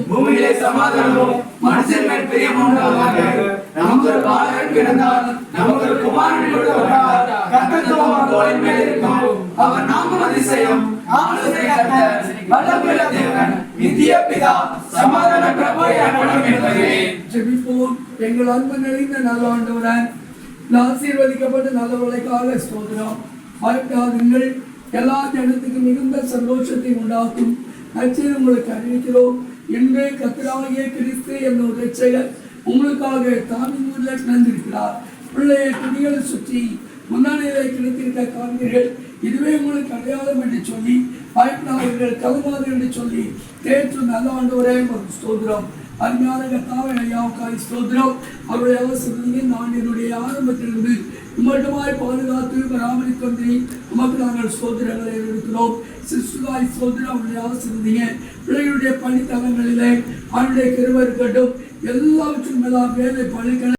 பூமியிலே சமாதானமும் மனுஷன் மேல் பிரியமும் உண்டாவதாக. நமக்கு ஒரு பாலகன் பிறந்தார், நமக்கு ஒரு குமாரன் கொடுக்கப்பட்டார். கர்த்தத்துவம் தோளின் மேல் இருக்கும். அவர் நாமம் அதிசயம், ஆலோசனை கர்த்தர், வல்லமையுள்ள தேவன், நித்திய பிதா, சமாதான பிரபு எனப்படும் என்பதே. ஜெபிப்போம். எங்கள் அன்பு நிறைந்த நல்ல ஆண்டவரே, ஆசீர்வதிக்கப்பட்ட நல்லவர்களுக்காக ஸ்தோத்திரம். பயப்படாதீர்கள், எல்லா ஜனத்துக்கும் மிகுந்த சந்தோஷத்தை உண்டாக்கும் நற்செய்தியை உங்களுக்கு அறிவிக்கிறோம். இன்று கர்த்தராகிய கிறிஸ்து என்ற இரட்சகர் உங்களுக்காக தாமின் பிறந்திருக்கிறார். பிள்ளையை துணிகளை சுற்றி முன்னாடியிலே கிடைத்திருக்க காண்கிறீர்கள். இதுவே உங்களுக்கு அடையாளம் என்று சொல்லி பயப்படாதீர்கள், கலவாது என்று சொல்லி தேற்று நல்ல ஆண்டவரே ஒரு ஸ்தோத்திரம். அருமையான கர்த்தாவே ஐயாவுக்காய் ஸ்தோத்திரம். அவருடைய அவசரத்தை நான் என்னுடைய ஆரம்பத்திலிருந்து உமட்டுமாய் பாதுகாத்து பராமரித்து வந்தேன். உமக்கு நாங்கள் ஸ்தோத்திரங்களை இருக்கிறோம். சிசுகாய் ஸ்தோத்திரம். அவருடைய அவசரத்தைங்க பிள்ளைகளுடைய பணித்தலங்களிலே அவருடைய கிருபை இருக்கட்டும். எல்லாவற்றும் மேலாம் வேலை பணிகளை